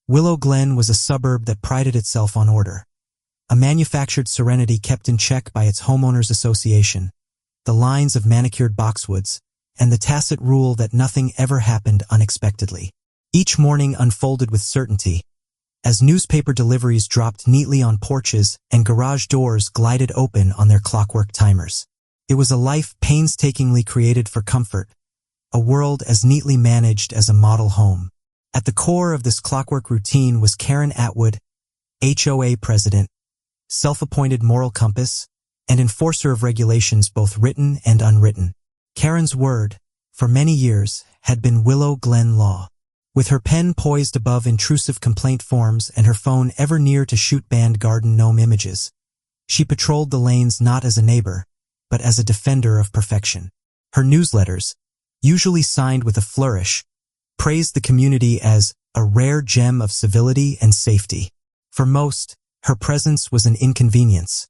Willow Glen was a suburb that prided itself on order. A manufactured serenity kept in check by its homeowners association, the lines of manicured boxwoods, and the tacit rule that nothing ever happened unexpectedly. Each morning unfolded with certainty, as newspaper deliveries dropped neatly on porches and garage doors glided open on their clockwork timers. It was a life painstakingly created for comfort, a world as neatly managed as a model home. At the core of this clockwork routine was Karen Atwood, HOA president, self-appointed moral compass, and enforcer of regulations both written and unwritten. Karen's word, for many years, had been Willow Glen law. With her pen poised above intrusive complaint forms and her phone ever near to shoot banned garden gnome images, she patrolled the lanes not as a neighbor, but as a defender of perfection. Her newsletters, usually signed with a flourish, praised the community as a rare gem of civility and safety. For most, her presence was an inconvenience.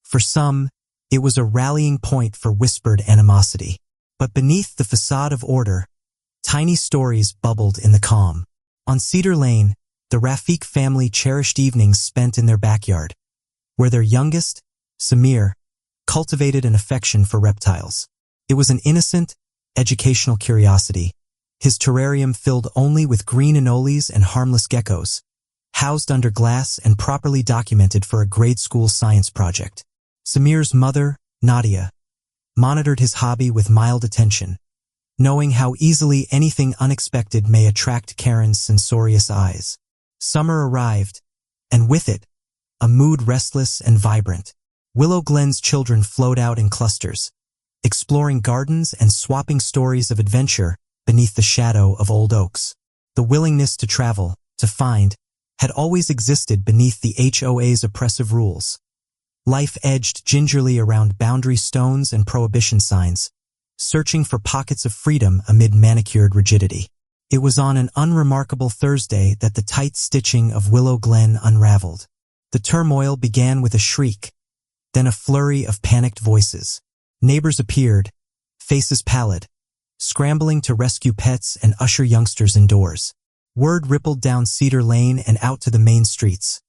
For some, it was a rallying point for whispered animosity. But beneath the facade of order, tiny stories bubbled in the calm. On Cedar Lane, the Rafiq family cherished evenings spent in their backyard, where their youngest, Samir, cultivated an affection for reptiles. It was an innocent, educational curiosity, his terrarium filled only with green anoles and harmless geckos, housed under glass and properly documented for a grade school science project. Samir's mother, Nadia, monitored his hobby with mild attention, knowing how easily anything unexpected may attract Karen's censorious eyes. Summer arrived, and with it, a mood restless and vibrant. Willow Glen's children flowed out in clusters, exploring gardens and swapping stories of adventure beneath the shadow of old oaks. The willingness to travel, to find, had always existed beneath the HOA's oppressive rules. Life edged gingerly around boundary stones and prohibition signs, searching for pockets of freedom amid manicured rigidity. It was on an unremarkable Thursday that the tight stitching of Willow Glen unraveled. The turmoil began with a shriek, then a flurry of panicked voices. Neighbors appeared, faces pallid, scrambling to rescue pets and usher youngsters indoors. Word rippled down Cedar Lane and out to the main streets.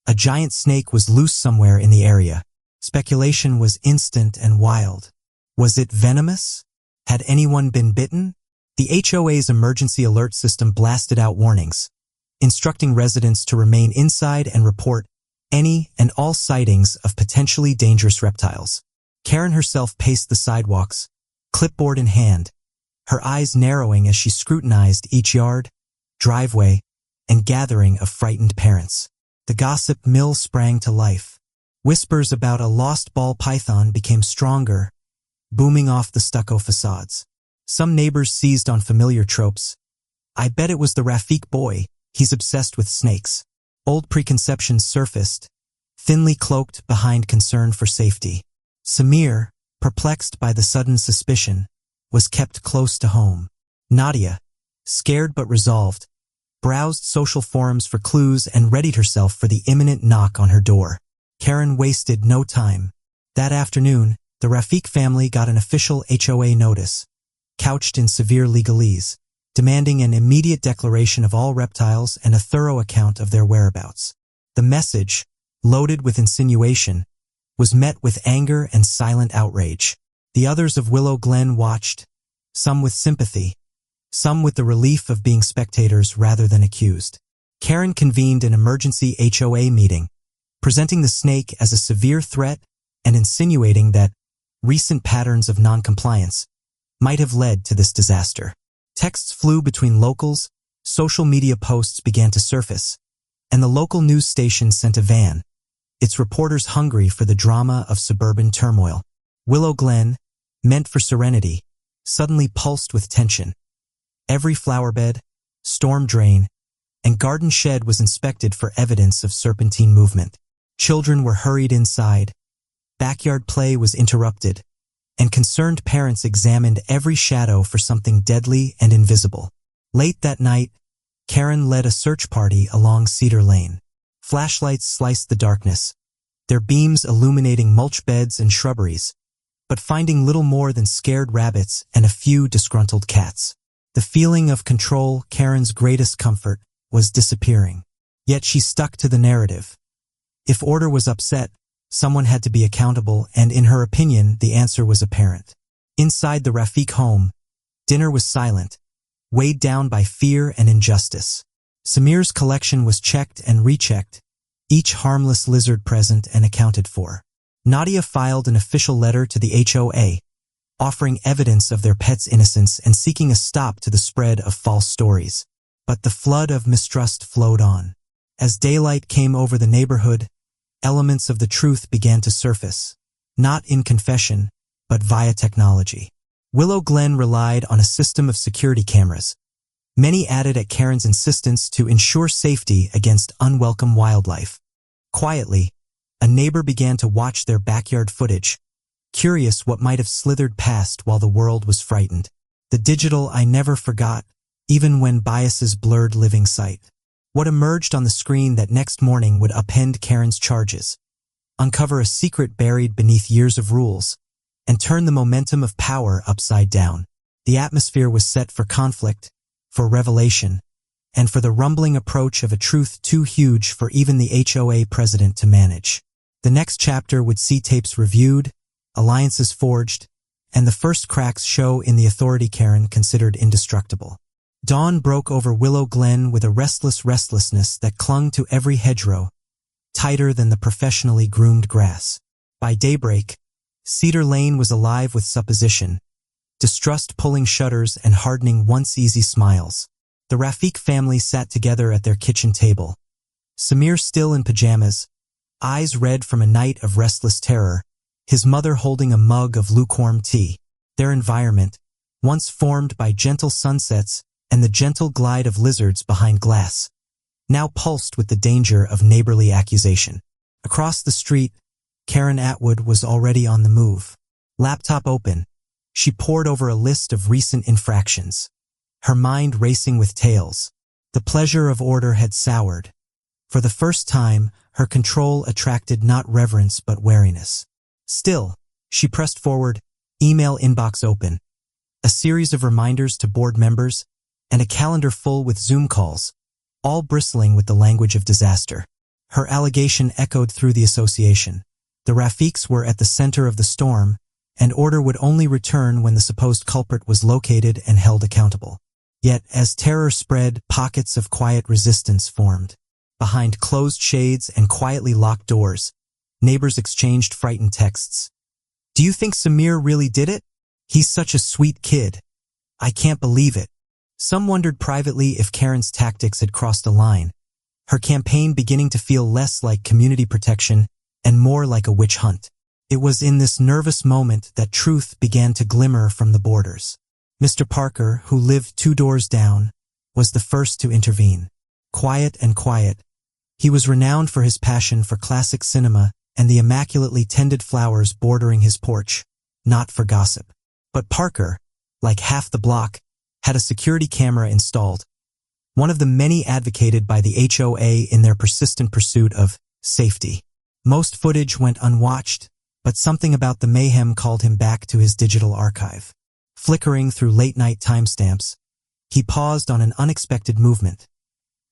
A giant snake was loose somewhere in the area. Speculation was instant and wild. Was it venomous? Had anyone been bitten? The HOA's emergency alert system blasted out warnings, instructing residents to remain inside and report any and all sightings of potentially dangerous reptiles. Karen herself paced the sidewalks, clipboard in hand, her eyes narrowing as she scrutinized each yard, driveway, and gathering of frightened parents. The gossip mill sprang to life. Whispers about a lost ball python became stronger, booming off the stucco facades. Some neighbors seized on familiar tropes. I bet it was the Rafiq boy, he's obsessed with snakes. Old preconceptions surfaced, thinly cloaked behind concern for safety. Samir, perplexed by the sudden suspicion, was kept close to home. Nadia, scared but resolved, browsed social forums for clues and readied herself for the imminent knock on her door. Karen wasted no time. That afternoon, the Rafiq family got an official HOA notice, couched in severe legalese, demanding an immediate declaration of all reptiles and a thorough account of their whereabouts. The message, loaded with insinuation, was met with anger and silent outrage. The others of Willow Glen watched, some with sympathy, some with the relief of being spectators rather than accused. Karen convened an emergency HOA meeting, presenting the snake as a severe threat and insinuating that recent patterns of noncompliance might have led to this disaster. Texts flew between locals, social media posts began to surface, and the local news station sent a van, its reporters hungry for the drama of suburban turmoil. Willow Glen, meant for serenity, suddenly pulsed with tension. Every flowerbed, storm drain, and garden shed was inspected for evidence of serpentine movement. Children were hurried inside, backyard play was interrupted, and concerned parents examined every shadow for something deadly and invisible. Late that night, Karen led a search party along Cedar Lane. Flashlights sliced the darkness, their beams illuminating mulch beds and shrubberies, but finding little more than scared rabbits and a few disgruntled cats. The feeling of control, Karen's greatest comfort, was disappearing. Yet she stuck to the narrative. If order was upset, someone had to be accountable, and in her opinion, the answer was apparent. Inside the Rafiq home, dinner was silent, weighed down by fear and injustice. Samir's collection was checked and rechecked, each harmless lizard present and accounted for. Nadia filed an official letter to the HOA, offering evidence of their pet's innocence and seeking a stop to the spread of false stories. But the flood of mistrust flowed on. As daylight came over the neighborhood, elements of the truth began to surface, not in confession, but via technology. Willow Glen relied on a system of security cameras, many added at Karen's insistence to ensure safety against unwelcome wildlife. Quietly, a neighbor began to watch their backyard footage, curious what might have slithered past while the world was frightened. The digital I never forgot, even when biases blurred living sight. What emerged on the screen that next morning would upend Karen's charges, uncover a secret buried beneath years of rules, and turn the momentum of power upside down. The atmosphere was set for conflict, for revelation, and for the rumbling approach of a truth too huge for even the HOA president to manage. The next chapter would see tapes reviewed, alliances forged, and the first cracks show in the authority Karen considered indestructible. Dawn broke over Willow Glen with a restlessness that clung to every hedgerow, tighter than the professionally groomed grass. By daybreak, Cedar Lane was alive with supposition, distrust pulling shutters and hardening once easy smiles. The Rafiq family sat together at their kitchen table. Samir still in pajamas, eyes red from a night of restless terror, his mother holding a mug of lukewarm tea. Their environment, once formed by gentle sunsets and the gentle glide of lizards behind glass, now pulsed with the danger of neighborly accusation. Across the street, Karen Atwood was already on the move. Laptop open, she pored over a list of recent infractions, her mind racing with tales. The pleasure of order had soured. For the first time, her control attracted not reverence but wariness. Still, she pressed forward, email inbox open, a series of reminders to board members, and a calendar full with Zoom calls, all bristling with the language of disaster. Her allegation echoed through the association. The Rafiqs were at the center of the storm, and order would only return when the supposed culprit was located and held accountable. Yet, as terror spread, pockets of quiet resistance formed. Behind closed shades and quietly locked doors, neighbors exchanged frightened texts. "Do you think Samir really did it? He's such a sweet kid. I can't believe it." Some wondered privately if Karen's tactics had crossed a line, her campaign beginning to feel less like community protection and more like a witch hunt. It was in this nervous moment that truth began to glimmer from the borders. Mr. Parker, who lived 2 doors down, was the first to intervene. Quiet, he was renowned for his passion for classic cinema and the immaculately tended flowers bordering his porch, not for gossip. But Parker, like half the block, had a security camera installed, one of the many advocated by the HOA in their persistent pursuit of safety. Most footage went unwatched, but something about the mayhem called him back to his digital archive. Flickering through late-night timestamps, he paused on an unexpected movement.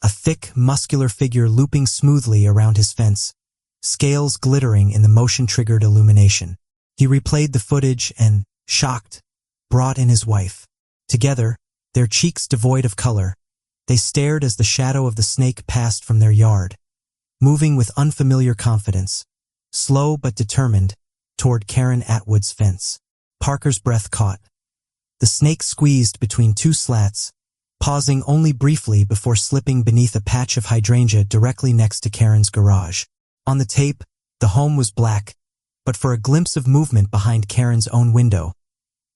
A thick, muscular figure looping smoothly around his fence, scales glittering in the motion-triggered illumination. He replayed the footage and, shocked, brought in his wife. Together, their cheeks devoid of color, they stared as the shadow of the snake passed from their yard, moving with unfamiliar confidence, slow but determined, toward Karen Atwood's fence. Parker's breath caught. The snake squeezed between 2 slats, pausing only briefly before slipping beneath a patch of hydrangea directly next to Karen's garage. On the tape, the home was black, but for a glimpse of movement behind Karen's own window,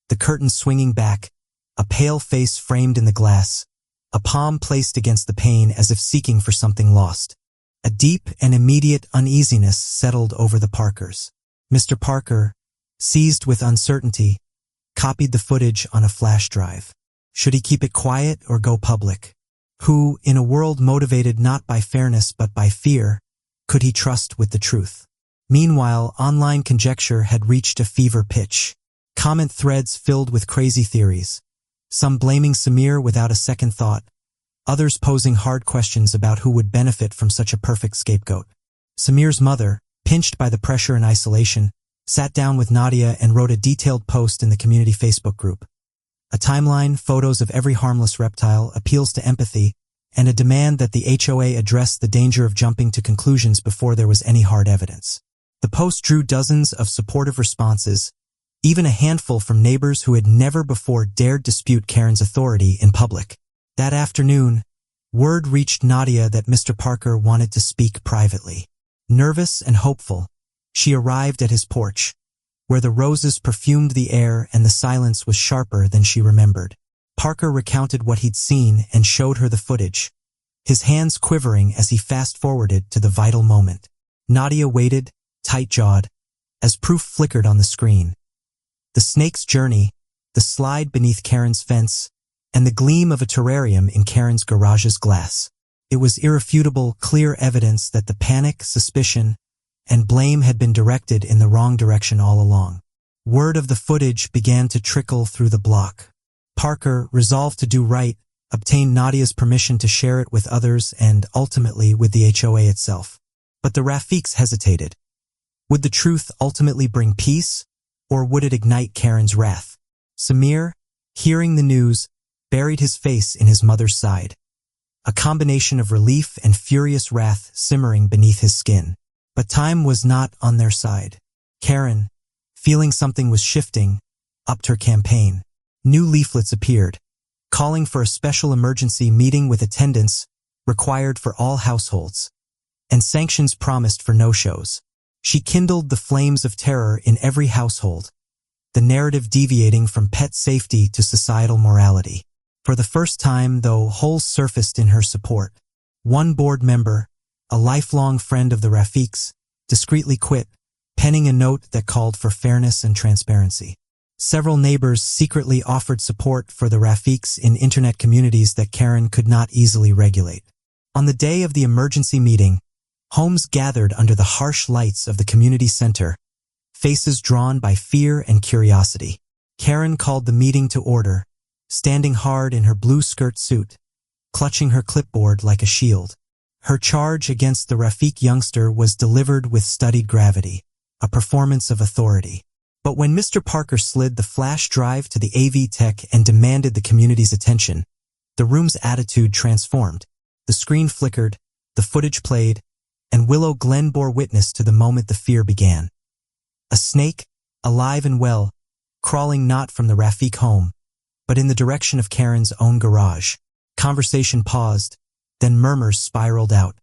the curtain swinging back, a pale face framed in the glass, a palm placed against the pane as if seeking for something lost. A deep and immediate uneasiness settled over the Parkers. Mr. Parker, seized with uncertainty, copied the footage on a flash drive. Should he keep it quiet or go public? Who, in a world motivated not by fairness but by fear, could he trust with the truth? Meanwhile, online conjecture had reached a fever pitch. Comment threads filled with crazy theories, some blaming Samir without a second thought, others posing hard questions about who would benefit from such a perfect scapegoat. Samir's mother, pinched by the pressure and isolation, sat down with Nadia and wrote a detailed post in the community Facebook group. A timeline, photos of every harmless reptile, appeals to empathy, and a demand that the HOA address the danger of jumping to conclusions before there was any hard evidence. The post drew dozens of supportive responses, even a handful from neighbors who had never before dared dispute Karen's authority in public. That afternoon, word reached Nadia that Mr. Parker wanted to speak privately. Nervous and hopeful, she arrived at his porch, where the roses perfumed the air and the silence was sharper than she remembered. Parker recounted what he'd seen and showed her the footage, his hands quivering as he fast-forwarded to the vital moment. Nadia waited, tight-jawed, as proof flickered on the screen. The snake's journey, the slide beneath Karen's fence, and the gleam of a terrarium in Karen's garage's glass. It was irrefutable, clear evidence that the panic, suspicion, and blame had been directed in the wrong direction all along. Word of the footage began to trickle through the block. Parker, resolved to do right, obtained Nadia's permission to share it with others and, ultimately, with the HOA itself. But the Rafiqs hesitated. Would the truth ultimately bring peace, or would it ignite Karen's wrath? Samir, hearing the news, buried his face in his mother's side, a combination of relief and furious wrath simmering beneath his skin. But time was not on their side. Karen, feeling something was shifting, upped her campaign. New leaflets appeared, calling for a special emergency meeting with attendance required for all households, and sanctions promised for no-shows. She kindled the flames of terror in every household, the narrative deviating from pet safety to societal morality. For the first time, though, holes surfaced in her support. One board member, a lifelong friend of the Rafiqs, discreetly quit, penning a note that called for fairness and transparency. Several neighbors secretly offered support for the Rafiqs in internet communities that Karen could not easily regulate. On the day of the emergency meeting, homes gathered under the harsh lights of the community center, faces drawn by fear and curiosity. Karen called the meeting to order, standing hard in her blue skirt suit, clutching her clipboard like a shield. Her charge against the Rafiq youngster was delivered with studied gravity, a performance of authority. But when Mr. Parker slid the flash drive to the AV tech and demanded the community's attention, the room's attitude transformed. The screen flickered, the footage played, and Willow Glen bore witness to the moment the fear began. A snake, alive and well, crawling not from the Rafiq home, but in the direction of Karen's own garage. Conversation paused, then murmurs spiraled out.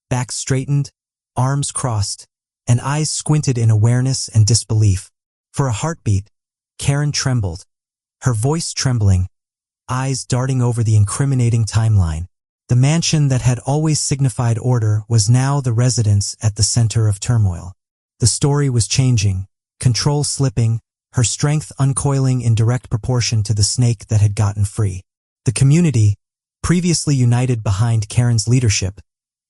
Backs straightened, arms crossed, and eyes squinted in awareness and disbelief. For a heartbeat, Karen trembled, her voice trembling, eyes darting over the incriminating timeline. The mansion that had always signified order was now the residence at the center of turmoil. The story was changing, control slipping, her strength uncoiling in direct proportion to the snake that had gotten free. The community, previously united behind Karen's leadership,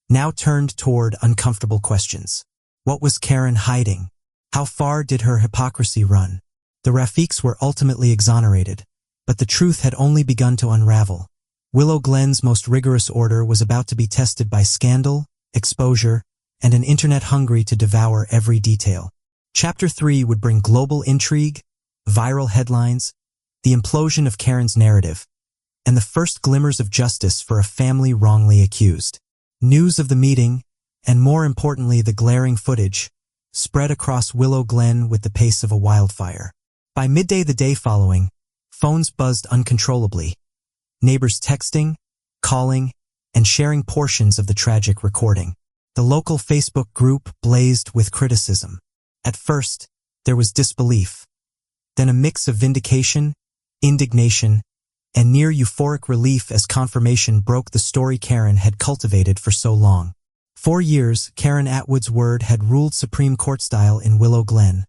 now turned toward uncomfortable questions. What was Karen hiding? How far did her hypocrisy run? The Rafiqs were ultimately exonerated, but the truth had only begun to unravel. Willow Glen's most rigorous order was about to be tested by scandal, exposure, and an internet hungry to devour every detail. Chapter 3 would bring global intrigue, viral headlines, the implosion of Karen's narrative, and the first glimmers of justice for a family wrongly accused. News of the meeting, and more importantly the glaring footage, spread across Willow Glen with the pace of a wildfire. By midday the day following, phones buzzed uncontrollably, neighbors texting, calling, and sharing portions of the tragic recording. The local Facebook group blazed with criticism. At first, there was disbelief, then a mix of vindication, indignation, and near euphoric relief as confirmation broke the story Karen had cultivated for so long. 4 years, Karen Atwood's word had ruled Supreme Court style in Willow Glen,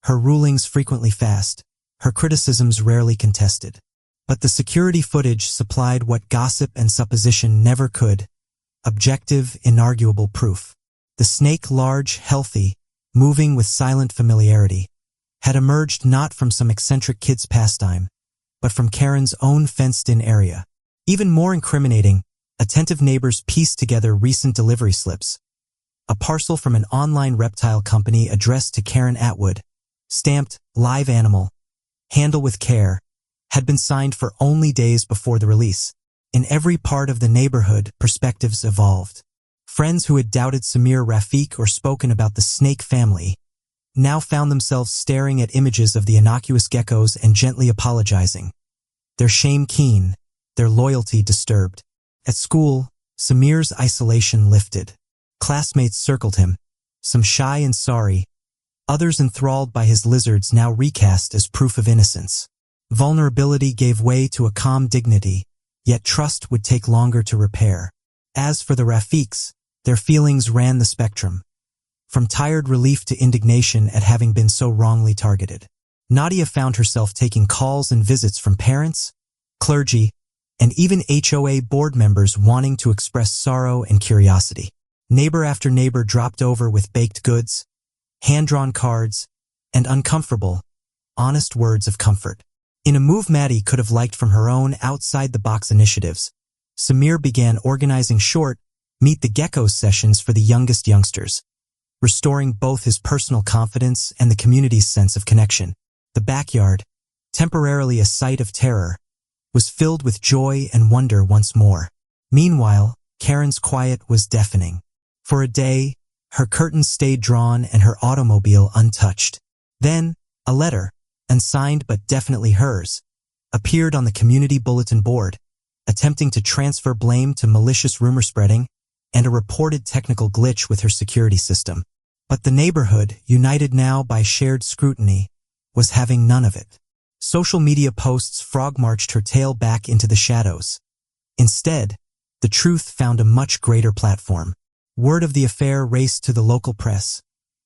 her rulings frequently fast, her criticisms rarely contested. But the security footage supplied what gossip and supposition never could: objective, inarguable proof. The snake, large, healthy, moving with silent familiarity, had emerged not from some eccentric kid's pastime, but from Karen's own fenced-in area. Even more incriminating, attentive neighbors pieced together recent delivery slips. A parcel from an online reptile company addressed to Karen Atwood, stamped live animal, handle with care, had been signed for only days before the release. In every part of the neighborhood, perspectives evolved. Friends who had doubted Samir Rafiq or spoken about the snake family now found themselves staring at images of the innocuous geckos and gently apologizing. Their shame keen, their loyalty disturbed. At school, Samir's isolation lifted. Classmates circled him, some shy and sorry, others enthralled by his lizards now recast as proof of innocence. Vulnerability gave way to a calm dignity, yet trust would take longer to repair. As for the Rafiqs, their feelings ran the spectrum, from tired relief to indignation at having been so wrongly targeted. Nadia found herself taking calls and visits from parents, clergy, and even HOA board members wanting to express sorrow and curiosity. Neighbor after neighbor dropped over with baked goods, hand-drawn cards, and uncomfortable, honest words of comfort. In a move Maddie could have liked from her own outside-the-box initiatives, Samir began organizing short, Meet the Geckos sessions for the youngest youngsters, restoring both his personal confidence and the community's sense of connection. The backyard, temporarily a site of terror, was filled with joy and wonder once more. Meanwhile, Karen's quiet was deafening. For a day, her curtains stayed drawn and her automobile untouched. Then, a letter, unsigned but definitely hers, appeared on the community bulletin board, attempting to transfer blame to malicious rumor spreading and a reported technical glitch with her security system. But the neighborhood, united now by shared scrutiny, was having none of it. Social media posts frog-marched her tale back into the shadows. Instead, the truth found a much greater platform. Word of the affair raced to the local press,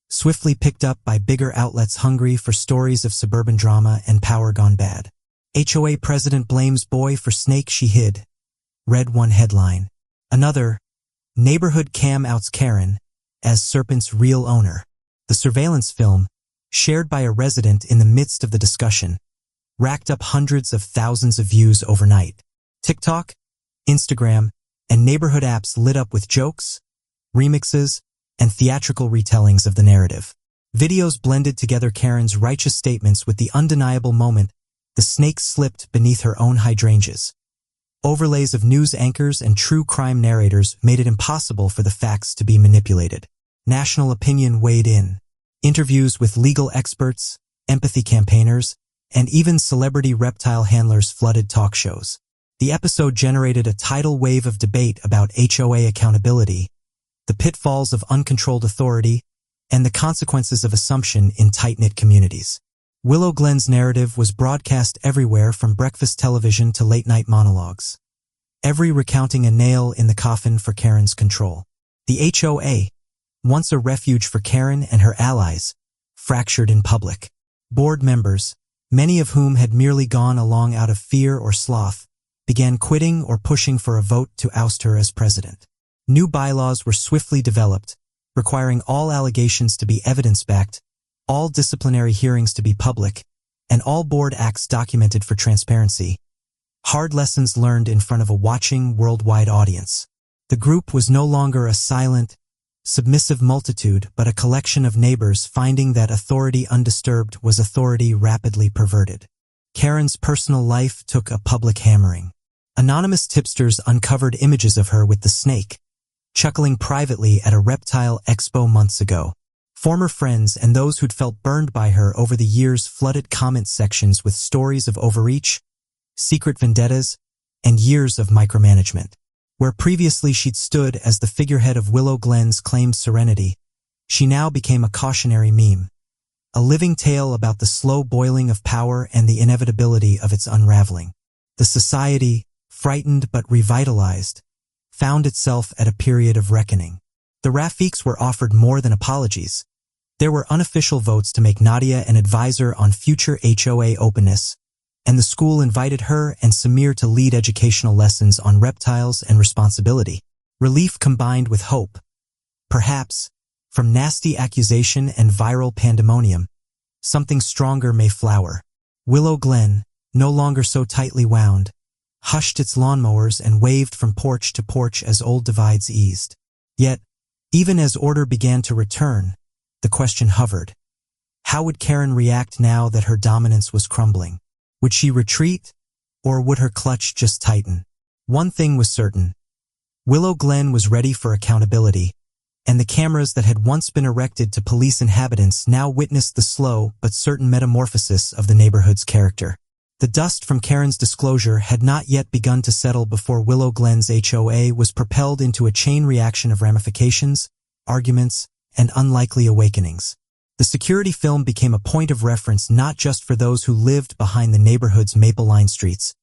swiftly picked up by bigger outlets hungry for stories of suburban drama and power gone bad. HOA president blames boy for snake she hid, read one headline. Another, neighborhood cam outs Karen as serpent's real owner. The surveillance film, shared by a resident in the midst of the discussion, racked up hundreds of thousands of views overnight. TikTok, Instagram, and neighborhood apps lit up with jokes, remixes, and theatrical retellings of the narrative. Videos blended together Karen's righteous statements with the undeniable moment the snake slipped beneath her own hydrangeas. Overlays of news anchors and true crime narrators made it impossible for the facts to be manipulated. National opinion weighed in. Interviews with legal experts, empathy campaigners, and even celebrity reptile handlers flooded talk shows. The episode generated a tidal wave of debate about HOA accountability, the pitfalls of uncontrolled authority, and the consequences of assumption in tight-knit communities. Willow Glen's narrative was broadcast everywhere from breakfast television to late-night monologues, every recounting a nail in the coffin for Karen's control. The HOA, once a refuge for Karen and her allies, fractured in public. Board members, many of whom had merely gone along out of fear or sloth, began quitting or pushing for a vote to oust her as president. New bylaws were swiftly developed, requiring all allegations to be evidence-backed, all disciplinary hearings to be public, and all board acts documented for transparency. Hard lessons learned in front of a watching worldwide audience. The group was no longer a silent, submissive multitude, but a collection of neighbors finding that authority undisturbed was authority rapidly perverted. Karen's personal life took a public hammering. Anonymous tipsters uncovered images of her with the snake, chuckling privately at a reptile expo months ago. Former friends and those who'd felt burned by her over the years flooded comment sections with stories of overreach, secret vendettas, and years of micromanagement. Where previously she'd stood as the figurehead of Willow Glen's claimed serenity, she now became a cautionary meme, a living tale about the slow boiling of power and the inevitability of its unraveling. The society, frightened but revitalized, found itself at a period of reckoning. The Rafiqs were offered more than apologies. There were unofficial votes to make Nadia an advisor on future HOA openness, and the school invited her and Samir to lead educational lessons on reptiles and responsibility. Relief combined with hope. Perhaps, from nasty accusation and viral pandemonium, something stronger may flower. Willow Glen, no longer so tightly wound, hushed its lawnmowers, and waved from porch to porch as old divides eased. Yet, even as order began to return, the question hovered. How would Karen react now that her dominance was crumbling? Would she retreat, or would her clutch just tighten? One thing was certain. Willow Glen was ready for accountability, and the cameras that had once been erected to police inhabitants now witnessed the slow but certain metamorphosis of the neighborhood's character. The dust from Karen's disclosure had not yet begun to settle before Willow Glen's HOA was propelled into a chain reaction of ramifications, arguments, and unlikely awakenings. The security film became a point of reference not just for those who lived behind the neighborhood's maple-lined streets,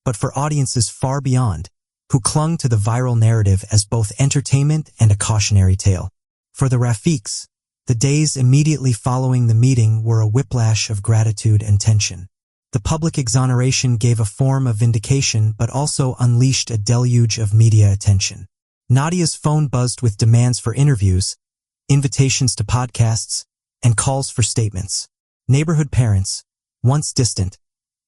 but for audiences far beyond, who clung to the viral narrative as both entertainment and a cautionary tale. For the Rafiqs, the days immediately following the meeting were a whiplash of gratitude and tension. The public exoneration gave a form of vindication but also unleashed a deluge of media attention. Nadia's phone buzzed with demands for interviews, invitations to podcasts, and calls for statements. Neighborhood parents, once distant,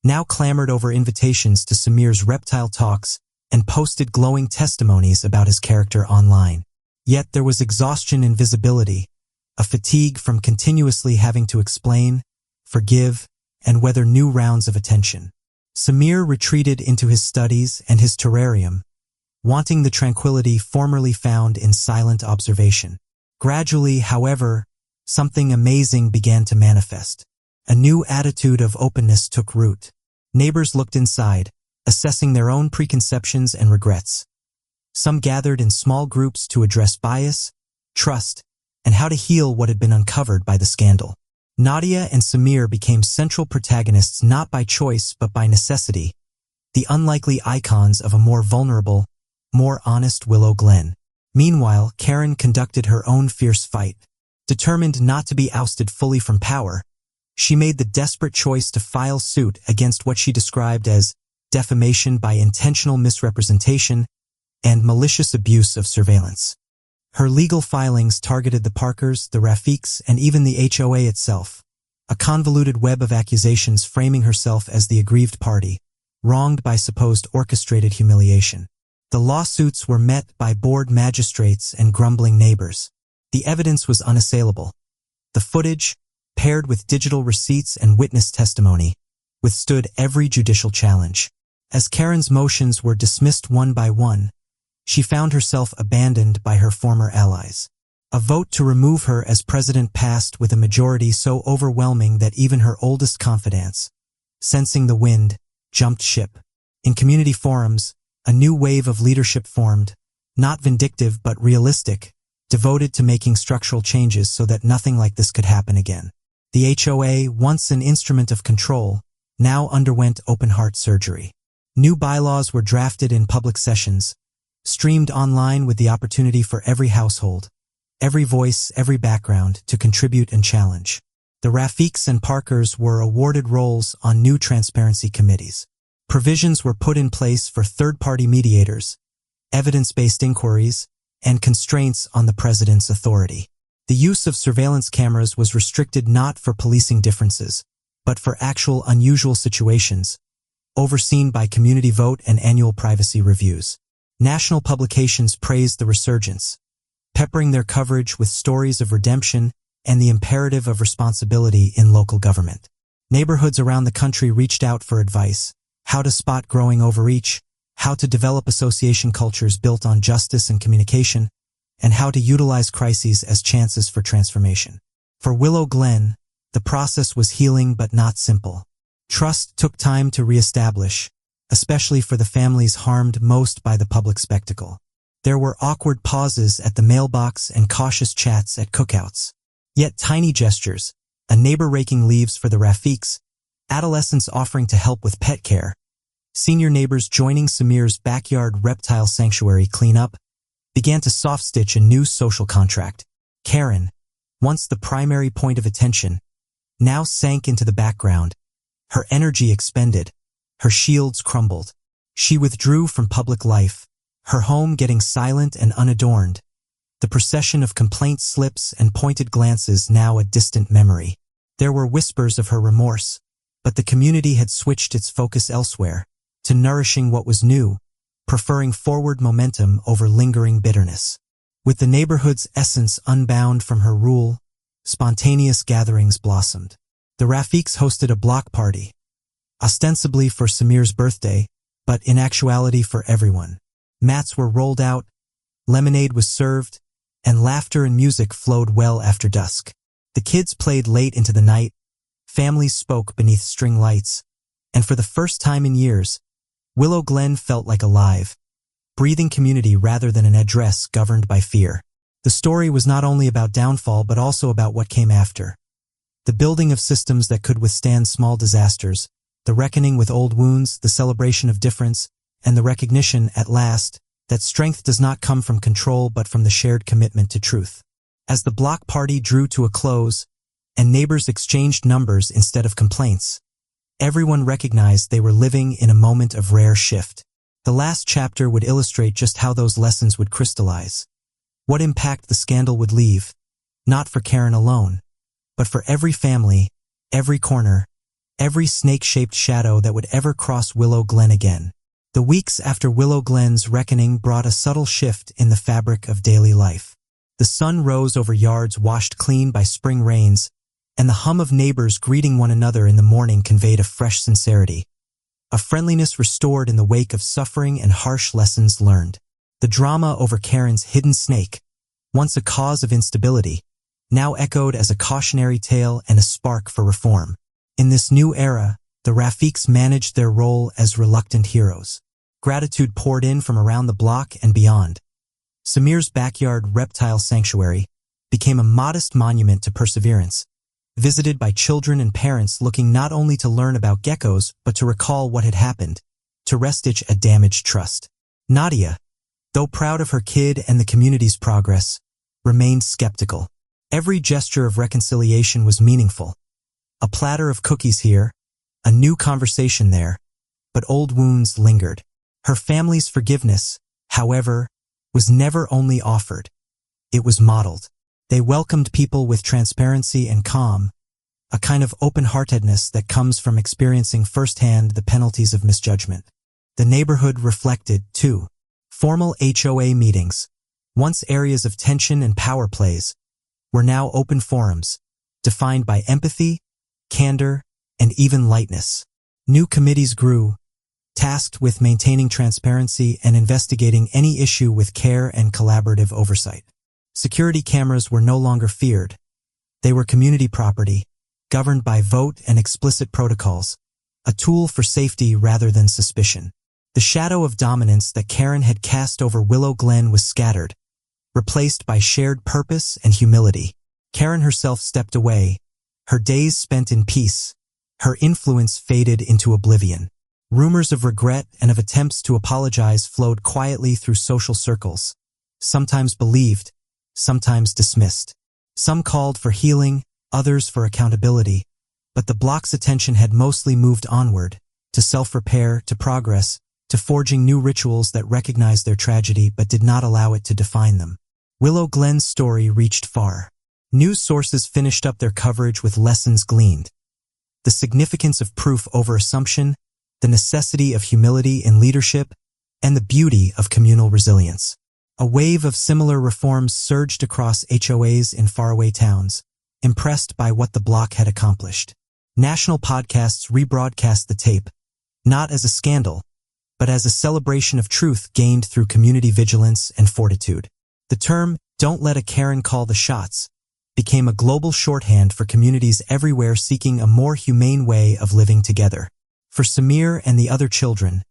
now clamored over invitations to Samir's reptile talks and posted glowing testimonies about his character online. Yet there was exhaustion in visibility, a fatigue from continuously having to explain, forgive, and weather new rounds of attention. Samir retreated into his studies and his terrarium, wanting the tranquility formerly found in silent observation. Gradually, however, something amazing began to manifest. A new attitude of openness took root. Neighbors looked inside, assessing their own preconceptions and regrets. Some gathered in small groups to address bias, trust, and how to heal what had been uncovered by the scandal. Nadia and Samir became central protagonists not by choice but by necessity, the unlikely icons of a more vulnerable, more honest Willow Glen. Meanwhile, Karen conducted her own fierce fight. Determined not to be ousted fully from power, she made the desperate choice to file suit against what she described as defamation by intentional misrepresentation and malicious abuse of surveillance. Her legal filings targeted the Parkers, the Rafiqs, and even the HOA itself, a convoluted web of accusations framing herself as the aggrieved party, wronged by supposed orchestrated humiliation. The lawsuits were met by bored magistrates and grumbling neighbors. The evidence was unassailable. The footage, paired with digital receipts and witness testimony, withstood every judicial challenge. As Karen's motions were dismissed one by one, she found herself abandoned by her former allies. A vote to remove her as president passed with a majority so overwhelming that even her oldest confidants, sensing the wind, jumped ship. In community forums, a new wave of leadership formed, not vindictive but realistic, devoted to making structural changes so that nothing like this could happen again. The HOA, once an instrument of control, now underwent open-heart surgery. New bylaws were drafted in public sessions, streamed online with the opportunity for every household, every voice, every background to contribute and challenge. The Rafiqs and Parkers were awarded roles on new transparency committees. Provisions were put in place for third-party mediators, evidence-based inquiries, and constraints on the president's authority. The use of surveillance cameras was restricted not for policing differences, but for actual unusual situations, overseen by community vote and annual privacy reviews. National publications praised the resurgence, peppering their coverage with stories of redemption and the imperative of responsibility in local government. Neighborhoods around the country reached out for advice: how to spot growing overreach, how to develop association cultures built on justice and communication, and how to utilize crises as chances for transformation. For Willow Glen, the process was healing but not simple. Trust took time to reestablish, especially for the families harmed most by the public spectacle. There were awkward pauses at the mailbox and cautious chats at cookouts. Yet tiny gestures, a neighbor raking leaves for the Rafiqs, adolescents offering to help with pet care, senior neighbors joining Samir's backyard reptile sanctuary cleanup, began to soft-stitch a new social contract. Karen, once the primary point of attention, now sank into the background, her energy expended, her shields crumbled. She withdrew from public life, her home getting silent and unadorned, the procession of complaint slips and pointed glances now a distant memory. There were whispers of her remorse, but the community had switched its focus elsewhere, to nourishing what was new, preferring forward momentum over lingering bitterness. With the neighborhood's essence unbound from her rule, spontaneous gatherings blossomed. The Rafiqs hosted a block party, ostensibly for Samir's birthday, but in actuality for everyone. Mats were rolled out, lemonade was served, and laughter and music flowed well after dusk. The kids played late into the night, families spoke beneath string lights, and for the first time in years, Willow Glen felt like a live, breathing community rather than an address governed by fear. The story was not only about downfall but also about what came after. The building of systems that could withstand small disasters, the reckoning with old wounds, the celebration of difference, and the recognition, at last, that strength does not come from control but from the shared commitment to truth. As the block party drew to a close, and neighbors exchanged numbers instead of complaints, everyone recognized they were living in a moment of rare shift. The last chapter would illustrate just how those lessons would crystallize. What impact the scandal would leave, not for Karen alone, but for every family, every corner, every snake-shaped shadow that would ever cross Willow Glen again. The weeks after Willow Glen's reckoning brought a subtle shift in the fabric of daily life. The sun rose over yards washed clean by spring rains, and the hum of neighbors greeting one another in the morning conveyed a fresh sincerity, a friendliness restored in the wake of suffering and harsh lessons learned. The drama over Karen's hidden snake, once a cause of instability, now echoed as a cautionary tale and a spark for reform. In this new era, the Rafiqs managed their role as reluctant heroes. Gratitude poured in from around the block and beyond. Samir's backyard reptile sanctuary became a modest monument to perseverance, visited by children and parents looking not only to learn about geckos but to recall what had happened, to restitch a damaged trust. Nadia, though proud of her kid and the community's progress, remained skeptical. Every gesture of reconciliation was meaningful. A platter of cookies here, a new conversation there, but old wounds lingered. Her family's forgiveness, however, was never only offered. It was modeled. They welcomed people with transparency and calm, a kind of open-heartedness that comes from experiencing firsthand the penalties of misjudgment. The neighborhood reflected, too. Formal HOA meetings, once areas of tension and power plays, were now open forums, defined by empathy, candor, and even lightness. New committees grew, tasked with maintaining transparency and investigating any issue with care and collaborative oversight. Security cameras were no longer feared. They were community property, governed by vote and explicit protocols, a tool for safety rather than suspicion. The shadow of dominance that Karen had cast over Willow Glen was scattered, replaced by shared purpose and humility. Karen herself stepped away, her days spent in peace, her influence faded into oblivion. Rumors of regret and of attempts to apologize flowed quietly through social circles, sometimes believed, sometimes dismissed. Some called for healing, others for accountability, but the block's attention had mostly moved onward, to self-repair, to progress, to forging new rituals that recognized their tragedy but did not allow it to define them. Willow Glen's story reached far. News sources finished up their coverage with lessons gleaned. The significance of proof over assumption, the necessity of humility in leadership, and the beauty of communal resilience. A wave of similar reforms surged across HOAs in faraway towns, impressed by what the block had accomplished. National podcasts rebroadcast the tape, not as a scandal, but as a celebration of truth gained through community vigilance and fortitude. The term, "Don't let a Karen call the shots," became a global shorthand for communities everywhere seeking a more humane way of living together. For Samir and the other children,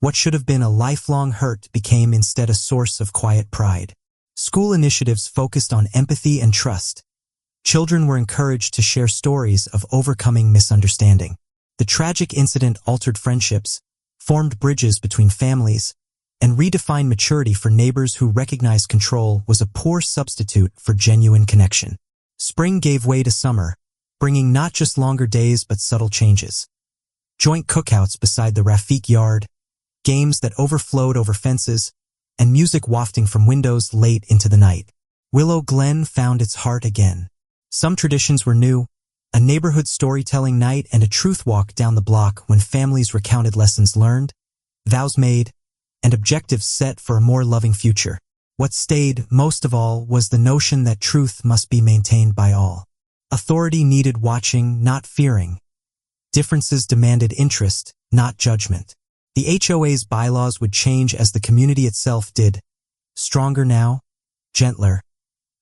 what should have been a lifelong hurt became instead a source of quiet pride. School initiatives focused on empathy and trust. Children were encouraged to share stories of overcoming misunderstanding. The tragic incident altered friendships, formed bridges between families, and redefined maturity for neighbors who recognized control was a poor substitute for genuine connection. Spring gave way to summer, bringing not just longer days but subtle changes. Joint cookouts beside the Rafiq yard, games that overflowed over fences, and music wafting from windows late into the night. Willow Glen found its heart again. Some traditions were new, a neighborhood storytelling night and a truth walk down the block when families recounted lessons learned, vows made, and objectives set for a more loving future. What stayed, most of all, was the notion that truth must be maintained by all. Authority needed watching, not fearing. Differences demanded interest, not judgment. The HOA's bylaws would change as the community itself did. Stronger now, gentler.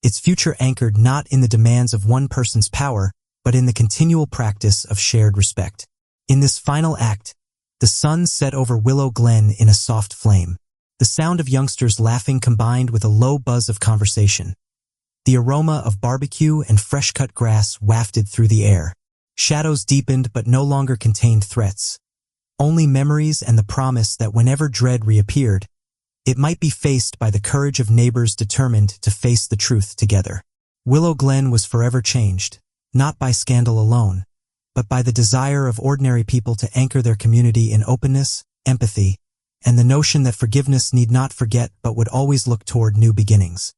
Its future anchored not in the demands of one person's power, but in the continual practice of shared respect. In this final act, the sun set over Willow Glen in a soft flame. The sound of youngsters laughing combined with a low buzz of conversation. The aroma of barbecue and fresh-cut grass wafted through the air. Shadows deepened but no longer contained threats. Only memories and the promise that whenever dread reappeared, it might be faced by the courage of neighbors determined to face the truth together. Willow Glen was forever changed, not by scandal alone, but by the desire of ordinary people to anchor their community in openness, empathy, and the notion that forgiveness need not forget but would always look toward new beginnings.